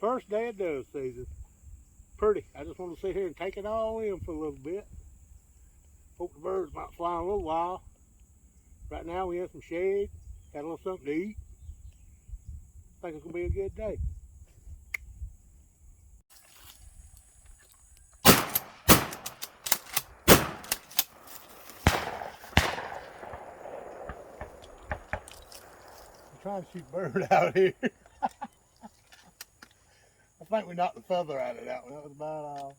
First day of dove season. Pretty. I just want to sit here and take it all in for a little bit. Hope the birds might fly in a little while. Right now we in some shade. Got a little something to eat. I think it's going to be a good day. I'm trying to shoot a bird out here. I think we knocked the feather out of that one. That was about all.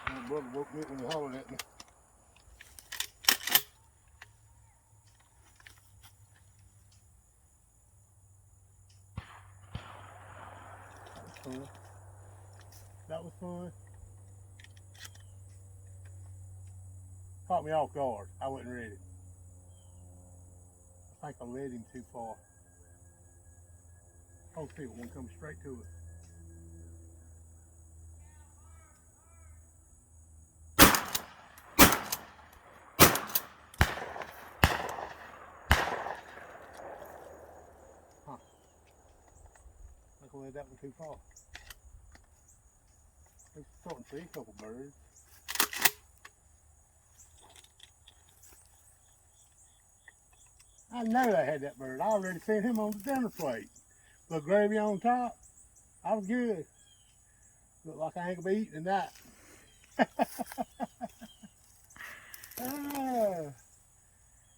My brother woke me up when he hollered at me. That was fun. That was fun. Caught me off guard. I wasn't ready. I think I led him too far. Oh, see, one comes straight to us. Huh. I think I led that one too far. I'm starting to see a couple birds. I know I had that bird. I already seen him on the dinner plate. Little gravy on top. I was good. Look like I ain't gonna be eating that.